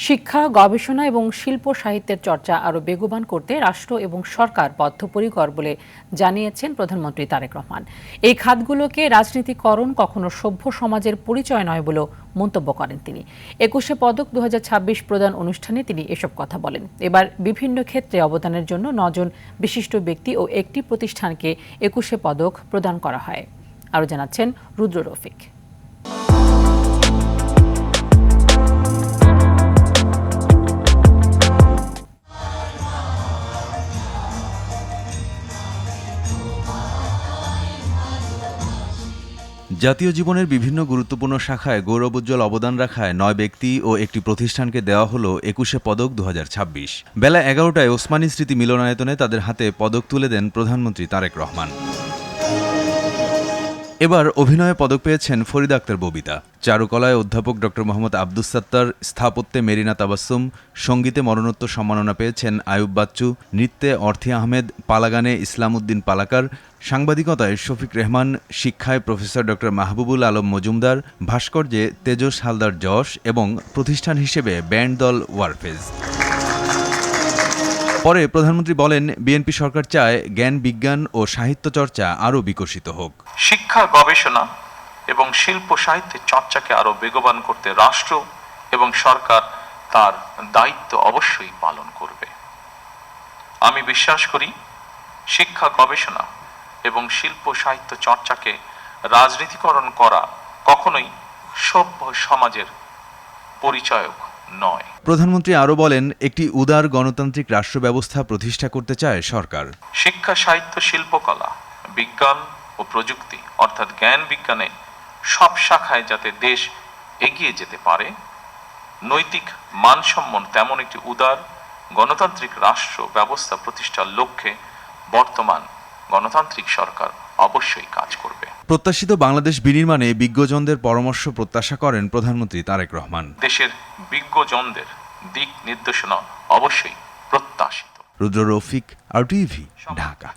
শিক্ষা, গবেষণা এবং শিল্প সাহিত্যের চর্চা আরও বেগবান করতে রাষ্ট্র এবং সরকার বদ্ধপরিকর বলে জানিয়েছেন প্রধানমন্ত্রী তারেক রহমান। এই খাতগুলোকে রাজনীতিকরণ কখনো সভ্য সমাজের পরিচয় নয় বলেও মন্তব্য করেন তিনি। ২১শে পদক ২০২৬ প্রদান অনুষ্ঠানে তিনি এসব কথা বলেন। এবার বিভিন্ন ক্ষেত্রে অবদানের জন্য ৯ জন বিশিষ্ট ব্যক্তি ও একটি প্রতিষ্ঠানকে ২১শে পদক প্রদান করা হয়। আরও জানাচ্ছেন রুদ্র রফিক। জাতীয় জীবনের বিভিন্ন গুরুত্বপূর্ণ শাখায় গৌরবোজ্জ্বল অবদান রাখায় ৯ ব্যক্তি ও একটি প্রতিষ্ঠানকে দেওয়া হলো ২১শে পদক ২০২৬। বেলা ১১টায় ওসমানী স্মৃতি মিলনায়তনে তাদের হাতে পদক তুলে দেন প্রধানমন্ত্রী তারেক রহমান। এবার অভিনয়ে পদক পেয়েছেন ফরিদা আক্তার ববিতা, চারুকলায় অধ্যাপক ড মোহাম্মদ আব্দুস সাত্তার, স্থাপত্যে মেরিনা তাবাসসুম, সঙ্গীতে মরণোত্তর সম্মাননা পেয়েছেন আয়ুব বাচ্চু, নৃত্যে অর্থী আহমেদ, পালাগানে ইসলাম উদ্দিন পালাকার, সাংবাদিকতায় শফিক রেহমান, শিক্ষায় প্রফেসর ড মাহবুবুল আলম মজুমদার, ভাস্কর্যে তেজস হালদার যশ এবং প্রতিষ্ঠান হিসেবে ব্যান্ড দল ওয়ারফেজ। পরে প্রধানমন্ত্রী বলেন, বিএনপি সরকার চায় জ্ঞান বিজ্ঞান ও সাহিত্য চর্চা আরও বিকশিত হোক। শিক্ষা, গবেষণা এবং শিল্প সাহিত্যের চর্চাকে আরও বেগবান করতে রাষ্ট্র এবং সরকার তার দায়িত্ব অবশ্যই পালন করবে। আমি বিশ্বাস করি শিক্ষা, গবেষণা এবং শিল্প সাহিত্য চর্চাকে রাজনীতিকরণ করা কখনোই সভ্য সমাজের পরিচায়ক নয়। প্রধানমন্ত্রী আরও বলেন, একটি উদার গণতান্ত্রিক রাষ্ট্র ব্যবস্থা প্রতিষ্ঠা করতে চায় সরকার। শিক্ষা, সাহিত্য, শিল্পকলা, বিজ্ঞান ও প্রযুক্তি অর্থাৎ জ্ঞান বিজ্ঞানে সব শাখায় যাতে দেশ এগিয়ে যেতে পারে, নৈতিক মানসম্পন্ন তেমন একটি উদার গণতান্ত্রিক রাষ্ট্র ব্যবস্থা প্রতিষ্ঠার লক্ষ্যে বর্তমান গণতান্ত্রিক সরকার অবশ্যই কাজ করবে। প্রত্যাশিত বাংলাদেশ বিনির্মাণে বিজ্ঞজনদের পরামর্শ প্রত্যাশা করেন প্রধানমন্ত্রী তারেক রহমান। দেশের বিজ্ঞজনদের দিক নির্দেশনা অবশ্যই প্রত্যাশিত। রুদ্র রফিক, RTV, ঢাকা।